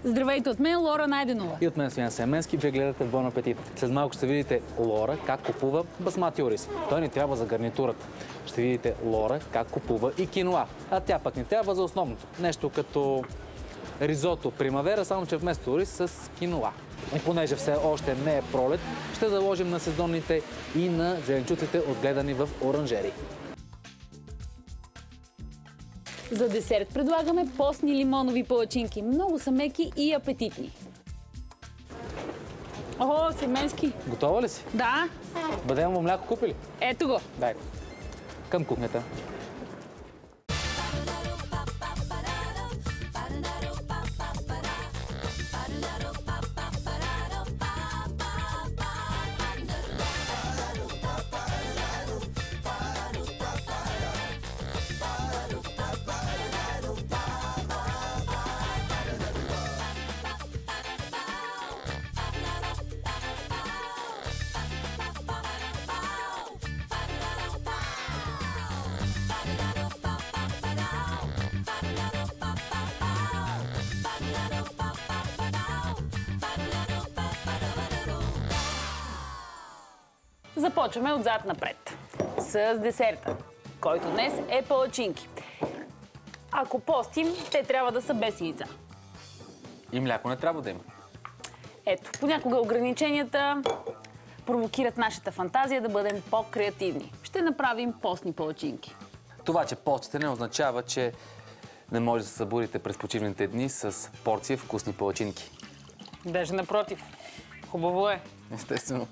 Здравейте от мен, Лора Найденова. И от мен Стоян Семенски. Вие гледате Бон апетит. След малко ще видите Лора как купува басмати ориз. Той ни трябва за гарнитурата. Ще видите Лора как купува и киноа. А тя пък ни трябва за основното. Нещо като ризото примавера, само че вместо ориз с киноа. И понеже все още не е пролет, ще заложим на сезонните и на зеленчуците, отгледани в оранжерии. За десерт предлагаме постни лимонови палачинки. Много са меки и апетитни. О, Семенски! Готова ли си? Да. Бъдемо мляко купили? Ето го. Дай. Към кухнята. Започваме отзад напред с десерта, който днес е палачинки. Ако постим, те трябва да са без яйца. И мляко не трябва да има. Ето, понякога ограниченията провокират нашата фантазия да бъдем по-креативни. Ще направим постни палачинки. Това, че постите, не означава, че не може да се събудите през почивните дни с порция вкусни палачинки. Даже напротив. Хубаво е. Естествено.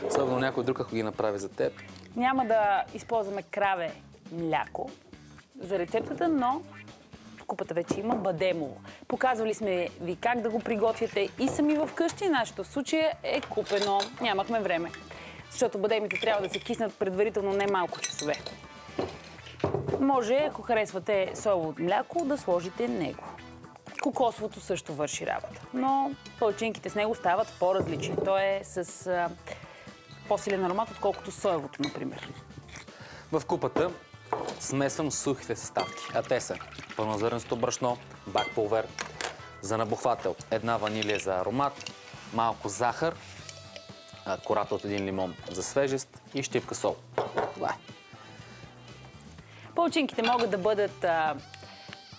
Особено някой друг, ако ги направи за теб. Няма да използваме краве мляко за рецептата, но в купата вече има бадемово. Показвали сме ви как да го приготвяте и сами вкъщи. Нашето в случая е купено. Нямахме време, защото бадемите трябва да се киснат предварително не малко часове. Може, ако харесвате соево мляко, да сложите него. Кокосовото също върши работа, но палачинките с него стават по-различни. То е с по-силен аромат, отколкото соевото, например. В купата смесвам сухите съставки, а те са пълнозърнесто брашно, бак пулвер, за набухвател, една ванилия за аромат, малко захар, кората от един лимон за свежест и щипка сол. Това е. Палачинките могат да бъдат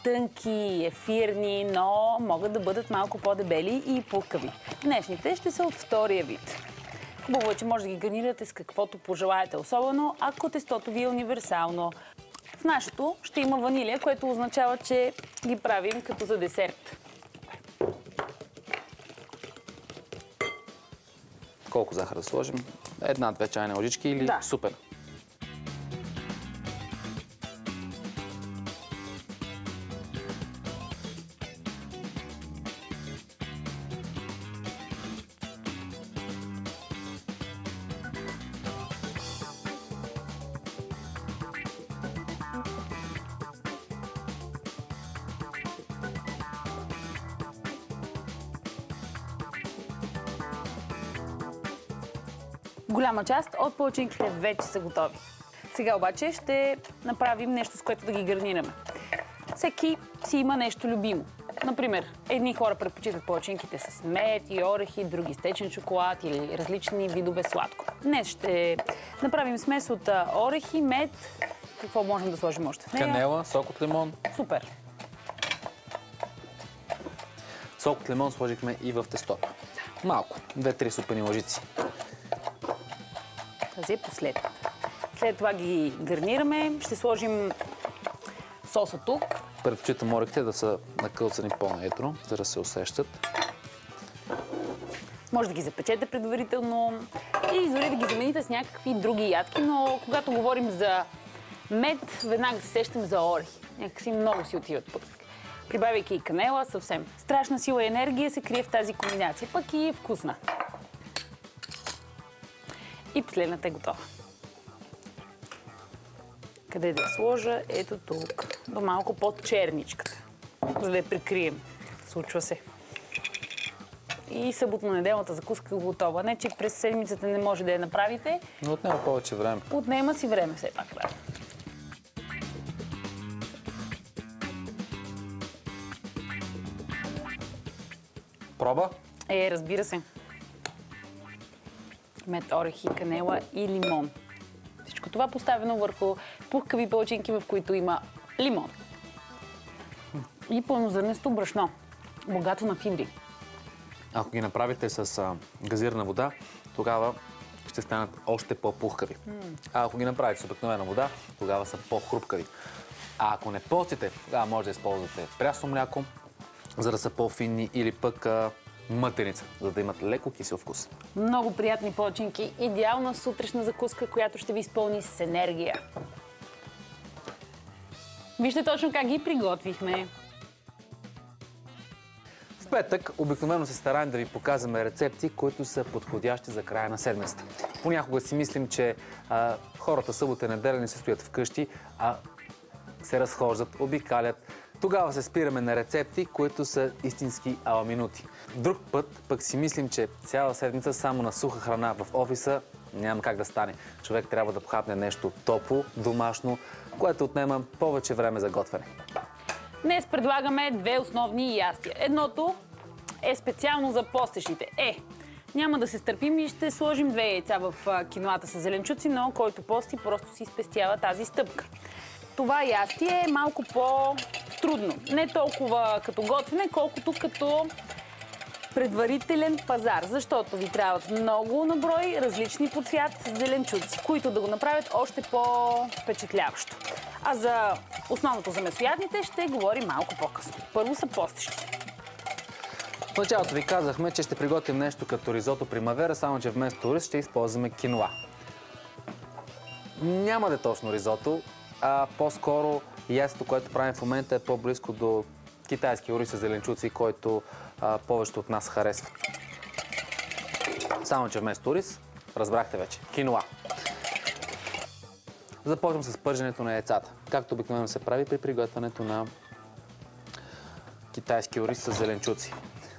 тънки, ефирни, но могат да бъдат малко по-дебели и пулкави. Днешните ще са от втория вид. Хубаво е, че може да ги гарнирате с каквото пожелаете, особено ако тестото ви е универсално. В нашето ще има ванилия, което означава, че ги правим като за десерт. Колко захар да сложим? Една-две чайни лъжички или да. Супер. Голяма част от палачинките вече са готови. Сега обаче ще направим нещо, с което да ги гарнираме. Всеки си има нещо любимо. Например, едни хора предпочитат палачинките с мед и орехи, други с течен шоколад или различни видове сладко. Днес ще направим смес от орехи, мед. Какво можем да сложим още в нея? Канела, сок от лимон. Супер! Сок от лимон сложихме и в тестото. Малко, 2-3 супени лъжици. Тази е последната. След това ги гарнираме. Ще сложим соса тук. Предпочитам орехите да са накълцани по-наедро, за да се усещат. Може да ги запечете предварително и дори да ги замените с някакви други ядки, но когато говорим за мед, веднага се сещам за орехи. Някакси много си отиват пък. Прибавяйки и канела, съвсем. Страшна сила и енергия се крие в тази комбинация, пък и е вкусна. И последната е готова. Къде да я сложа? Ето тук. До малко под черничката, за да я прикрием. Случва се. И съботно-неделната закуска е готова. Не, че през седмицата не може да я направите. Но отнема повече време. Отнема си време все пак, да. Проба. Разбира се. Мед, орехи, канела и лимон. Всичко това поставено върху пухкави палчинки, в които има лимон. И пълнозърнесто брашно, богато на фибри. Ако ги направите с газирана вода, тогава ще станат още по-пухкави. А ако ги направите с обикновена вода, тогава са по-хрупкави. А ако не постите, тогава може да използвате прясно мляко, за да са по-финни, или пък мътеница, за да имат леко кисел вкус. Много приятни палчинки, идеална сутрешна закуска, която ще ви изпълни с енергия. Вижте точно как ги приготвихме. В петък обикновено се стараем да ви показваме рецепти, които са подходящи за края на седмицата. Понякога си мислим, че хората събота и неделя не се стоят вкъщи, а се разхождат, обикалят. Тогава се спираме на рецепти, които са истински аламинути. Друг път пък си мислим, че цяла седмица само на суха храна в офиса няма как да стане. Човек трябва да похапне нещо топло, домашно, което отнема повече време за готвене. Днес предлагаме две основни ястия. Едното е специално за постещите. Няма да се стърпим и ще сложим 2 яйца в киноата с зеленчуци, но който пости просто си спестява тази стъпка. Това ястие е малко по-трудно. Не толкова като готвене, колкото като предварителен пазар, защото ви трябват много на брой различни по цвят зеленчуци, които да го направят още по-впечатляващо. А за основното за месоядните ще говорим малко по-късно. Първо са постещите. В началото ви казахме, че ще приготвим нещо като ризото примавера, само че вместо рис ще използваме киноа. Няма да е точно ризото, а по-скоро ястото, което правим в момента, е по-близко до китайски рис с зеленчуци, който повечето от нас харесват. Само че вместо рис, разбрахте вече, киноа. Започвам с пърженето на яйцата, както обикновено се прави при приготвянето на китайски ориз с зеленчуци.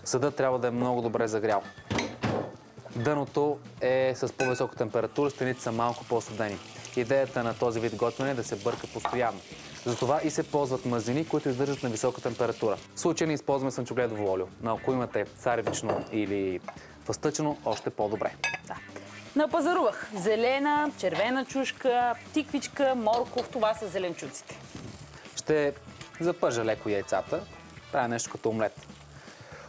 Съдът трябва да е много добре загрял. Дъното е с по-висока температура, стените са малко по-студени. Идеята на този вид готвене е да се бърка постоянно. Затова и се ползват мазнини, които издържат на висока температура. В случая не използваме слънчогледово олио, но ако имате царевично или фъстъчено, още по-добре. Да. Напазарувах зелена, червена чушка, тиквичка, морков. Това са зеленчуците. Ще запържа леко яйцата. Правя нещо като омлет.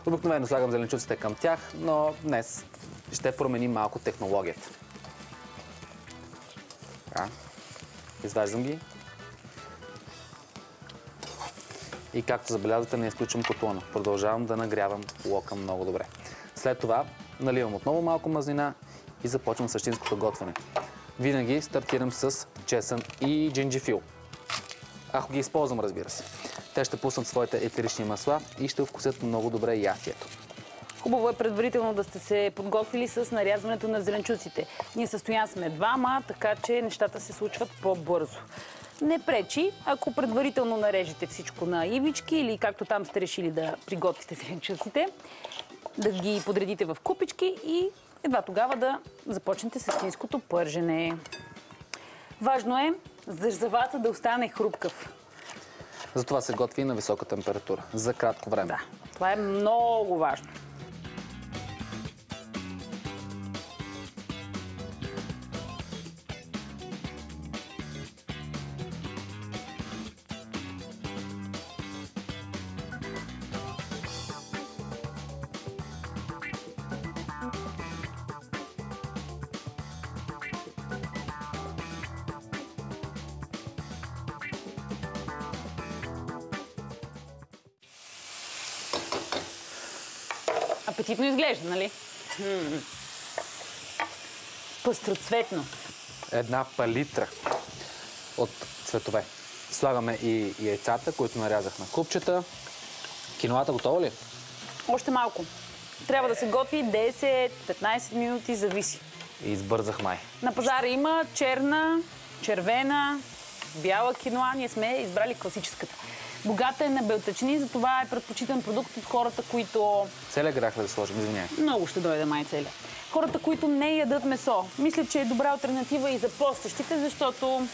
Обикновено слагам зеленчуците към тях, но днес ще променим малко технологията. Така. Изваждам ги. И както забелязвате, не изключвам котлона. Продължавам да нагрявам лока много добре. След това наливам отново малко мазнина и започвам същинското готвене. Винаги стартирам с чесън и джинджифил. Ако ги използвам, разбира се. Те ще пуснат своите етерични масла и ще вкусят много добре ястието. Хубаво е предварително да сте се подготвили с нарязването на зеленчуците. Ние със Стоян сме двама, така че нещата се случват по-бързо. Не пречи, ако предварително нарежете всичко на ивички или както там сте решили да приготвите зеленчуците, да ги подредите в купички и едва тогава да започнете с истинското пържене. Важно е зързавата да остане хрупкав. Затова се готви на висока температура, за кратко време. Да, това е много важно. Апетитно изглежда, нали? Пъстроцветно. Една палитра от цветове. Слагаме и яйцата, които нарязах на купчета. Киноата готова ли? Още малко. Трябва да се готви 10-15 минути, зависи. И избързах май. На пазара има черна, червена, бяла киноа. Ние сме избрали класическата. Богата е на белтъчини, затова е предпочитан продукт от хората, които... Целия грях да сложим, извиняй. Много ще дойде май целия. Хората, които не ядат месо. Мисля, че е добра алтернатива и за постещите, защото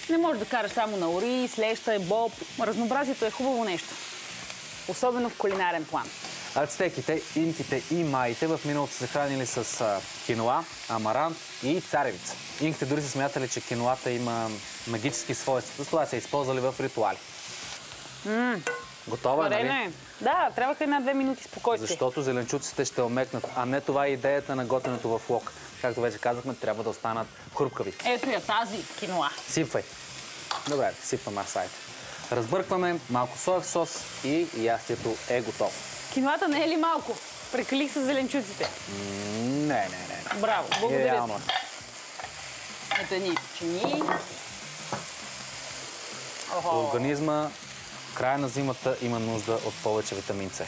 не можеш да караш само на ориз, леща, боб. Разнообразието е хубаво нещо. Особено в кулинарен план. Ацтеките, инките и майите в миналото се хранили с киноа, амарант и царевица. Инките дори са смятали, че киноата има магически свойства. С това се използвали в ритуали. Готова, нали? Да, трябваха 1-2 минути спокойствие. Защото зеленчуците ще омекнат, а не това е идеята на готвенето в лок. Както вече казахме, трябва да останат хрупкави. Ето я тази киноа. Сипвай. Добре, сипваме асайта. Разбъркваме малко соев сос и ястието е готово. Киноата не е ли малко? Прекалих с зеленчуците. Не. Браво, благодаря. Идеално. Ето едни печени. Организма в края на зимата има нужда от повече витамин С.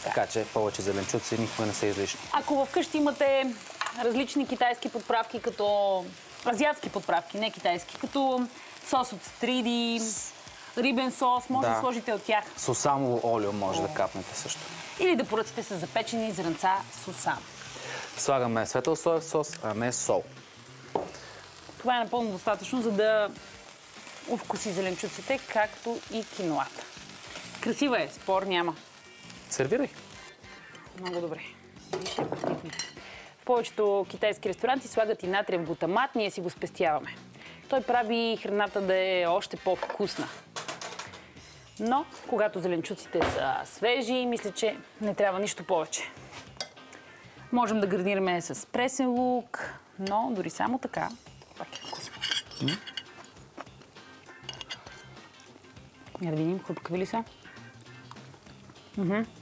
Така че повече зеленчуци никога не са излишни. Ако вкъщи имате различни китайски подправки, като азиатски подправки, не китайски, като сос от стриди, рибен сос, може да сложите от тях. Сусамово олио може да капнете също. Или да поръцате с запечени зранца сусам. Слагаме светъл соев сос, а не сол. Това е напълно достатъчно, за да овкуси зеленчуците, както и киноата. Красива е, спор няма. Сервирай. Много добре. В повечето китайски ресторанти слагат и натриев глутамат, ние си го спестяваме. Той прави храната да е още по-вкусна. Но, когато зеленчуците са свежи, мисля, че не трябва нищо повече. Можем да гарнираме с пресен лук, но дори само така пак е вкусно. Я да видим, хрупкави ли са?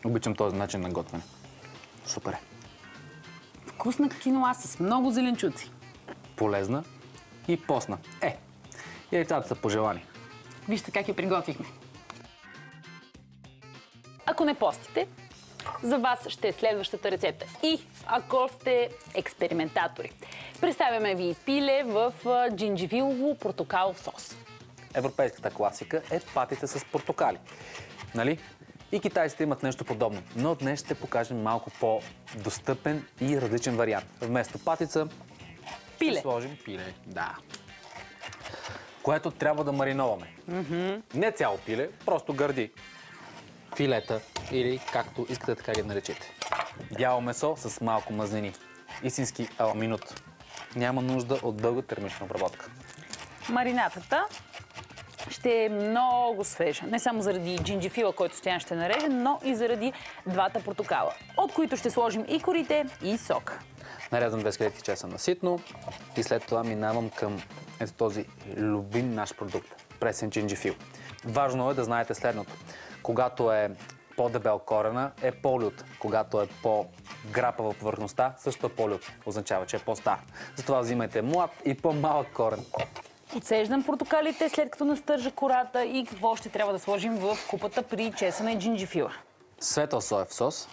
Обичам този начин на готвене. Супер е. Вкусна киноа с много зеленчуци. Полезна и постна. Яйцата са пожелани. Вижте как я приготвихме. Ако не постите, за вас ще е следващата рецепта. И ако сте експериментатори, представяме ви пиле в джиндживилово-портокалов сос. Европейската класика е патите с портокали. Нали? И китайците имат нещо подобно. Но днес ще покажем малко по-достъпен и различен вариант. Вместо патица пиле. Ще сложим пиле. Да. Което трябва да мариноваме. Не цяло пиле, просто гърди. Филета или както искате така ги наречете. Бяло месо с малко мазнини. Истински аламинут. Няма нужда от дълга термична обработка. Маринатата ще е много свежа. Не само заради джинджифила, който Стоян ще нареже, но и заради двата портокала, от които ще сложим и корите, и сок. Нарязвам 2 скелетки чеса на ситно и след това минавам към ето този любим наш продукт – пресен джинджифил. Важно е да знаете следното. Когато е по-дебел корена, е по-лют. Когато е по-грапава повърхността, също е по-лют. Означава, че е по-стар. Затова взимайте млад и по-малък корен. Отсеждам портокалите, след като настържа кората и какво ще трябва да сложим в купата при чесане и джинджифила. Светъл соев сос.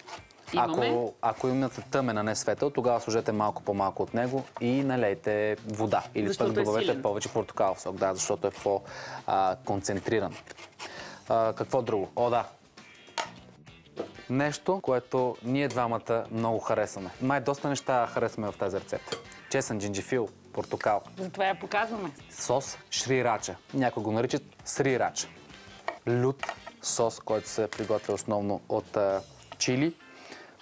Имаме. Ако имате тъмен, а не светъл, тогава сложете малко по-малко от него и налейте вода. Или пък добавете повече портокалов сок, да, защото е по-концентриран. Какво друго? Нещо, което ние двамата много харесваме. Май доста неща харесваме в тази рецепта. Чесън, джинджифил, портокал. Затова я показваме. Сос шрирача. Някои го наричат срирача. Лют сос, който се приготвя основно от чили,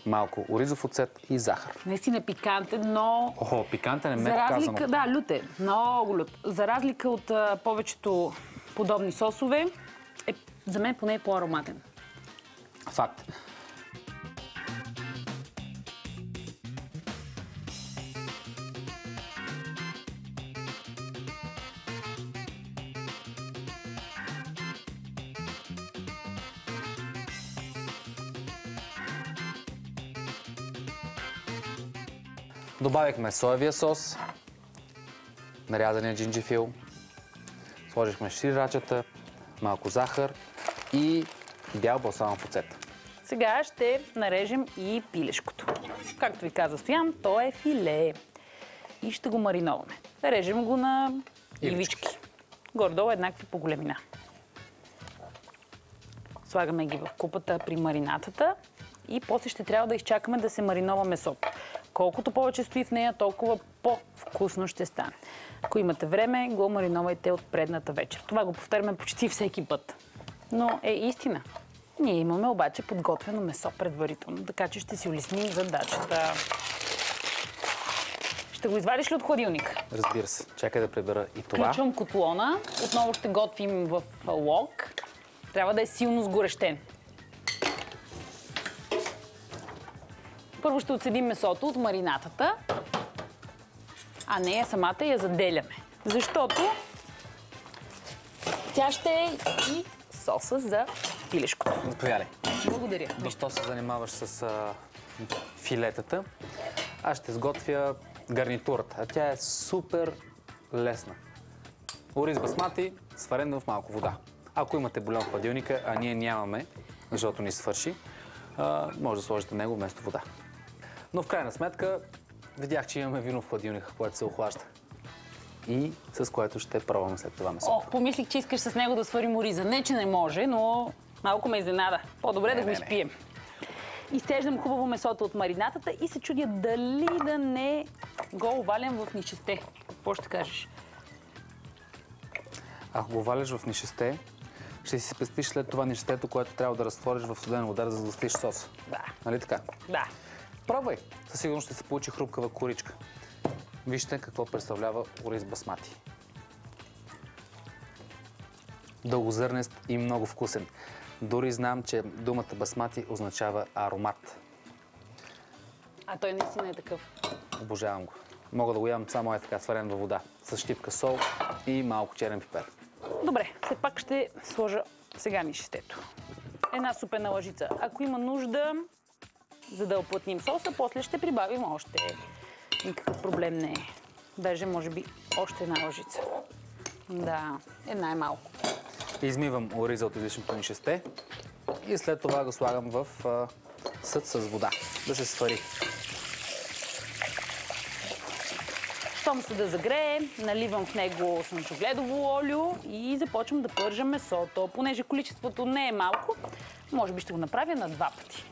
малко оризов оцет и захар. Наистина пикантен, но... Пикантен е меко казано. Да, лют е. Много лют. За разлика от повечето подобни сосове, за мен поне е по-ароматен. Факт. Добавихме соевия сос, нарязания джинджифил, сложихме шрирачата, малко захар и бял балсамов оцет. Сега ще нарежем и пилешкото. Както ви каза Стоян, то е филе. И ще го мариноваме. Режем го на ивички. Горе-долу еднакви по големина. Слагаме ги в купата при маринатата и после ще трябва да изчакаме да се маринова месото. Колкото повече стои в нея, толкова по-вкусно ще стане. Ако имате време, го мариновайте от предната вечер. Това го повтаряме почти всеки път. Но е истина. Ние имаме обаче подготвено месо предварително, така че ще си улесним задачата. Ще го извадиш ли от хладилника? Разбира се. Чакай да прибера и това. Включвам котлона. Отново ще готвим в лок. Трябва да е силно сгорещен. Първо ще отседим месото от маринатата, а нея самата я заделяме. Защото тя ще е и соса за пилешкото. Заповядай. Благодаря. Защо се занимаваш с филетата? Аз ще сготвя гарнитурата, а тя е супер лесна. Ориз басмати, сварен в малко вода. Ако имате бульон в хладилника, а ние нямаме, защото ни свърши, може да сложите него вместо вода. Но в крайна сметка видях, че имаме вино в хладилника, което се охлажда. И с което ще пробваме след това месото. О, помислих, че искаш с него да сварим ориза. Не, че не може, но малко ме изненада. По-добре да го изпием. Изцеждам хубаво месото от маринатата и се чудя дали да не го овалям в нишесте. Какво ще кажеш? Ако го валяш в нишесте, ще си спестиш след това нишестето, което трябва да разтвориш в студена вода, да загластиш соса. Да. Нали така? Да. Пробвай! Със сигурност ще се получи хрупкава коричка. Вижте какво представлява ориз басмати. Дългозърнест и много вкусен. Дори знам, че думата басмати означава аромат. А той наистина е такъв. Обожавам го. Мога да го ям само така сварен във вода. С щипка сол и малко черен пипер. Добре, все пак ще сложа сега нишестето. Една супена лъжица. Ако има нужда, за да оплътним соса, после ще прибавим още. Никакъв проблем не е. Даже, може би, още една лъжица. Да, една е малко. Измивам ориза от излишното нишесте и след това го слагам в съд с вода, да се свари. Щом се да загрее, наливам в него слънчогледово олио и започвам да пържа месото. Понеже количеството не е малко, може би ще го направя на 2 пъти.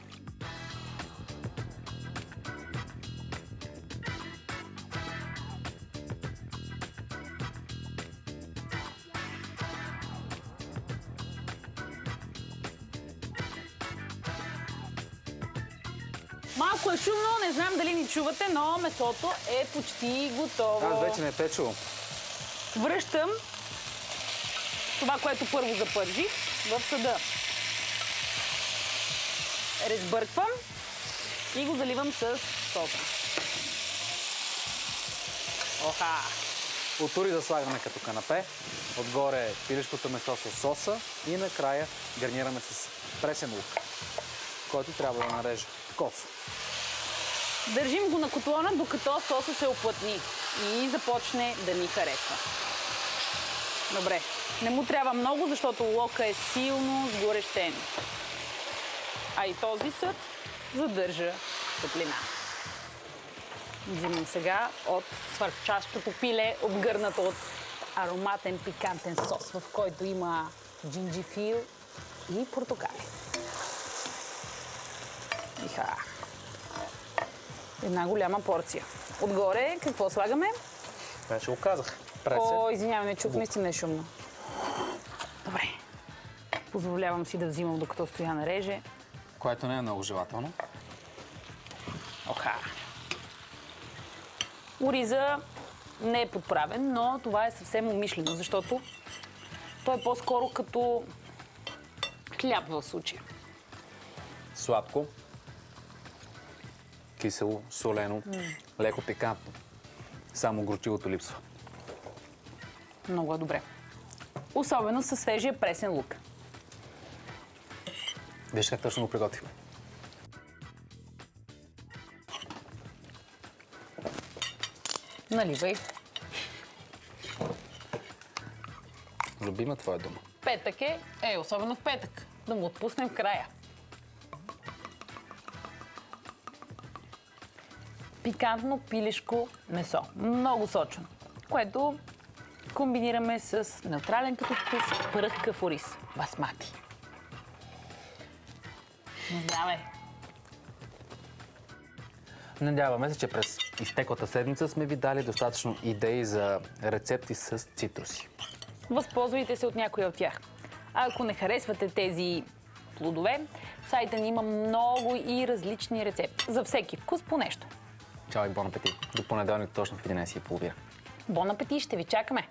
Малко е шумно, не знам дали ни чувате, но месото е почти готово. Аз вече не те чувам. Връщам това, което първо запържих, в съда. Разбърквам и го заливам с соса. Оха! От ориза слагаме като канапе, отгоре пилешкото месо с соса и накрая гарнираме с пресен лук, който трябва да нарежа косо. Държим го на котлона, докато соса се оплътни и започне да ни харесва. Добре. Не му трябва много, защото лока е силно сгорещен. А и този съд задържа топлина. Взимам сега от свърчащото пиле, обгърнато от ароматен пикантен сос, в който има джинджифил и портокали. Иха! Една голяма порция. Отгоре какво слагаме? Вече го казах. Пресен. О, извинявай, не чух, наистина е шумно. Добре. Позволявам си да взимам, докато Стоян реже. Което не е много желателно. Оха! Ориза не е подправен, но това е съвсем умишлено, защото той е по-скоро като хляб в случая. Сладко, кисело, солено, леко пикантно. Само горчивото липсва. Много е добре. Особено със свежия пресен лук. Виж как точно го приготвихме. Наливай. Любима твоя дума. Петък е, особено в петък. Да му отпуснем в края. Пикантно пилешко месо. Много сочно. Което комбинираме с неутрален като вкус пръхкав ориз. Басмати. Здраве! Надяваме се, че през изтеклата седмица сме ви дали достатъчно идеи за рецепти с цитруси. Възползвайте се от някои от тях. А ако не харесвате тези плодове. В сайта ни има много и различни рецепти. За всеки вкус по нещо. Чао и бон апетит. До понеделник точно в 11:30. Бон апетит, ще ви чакаме!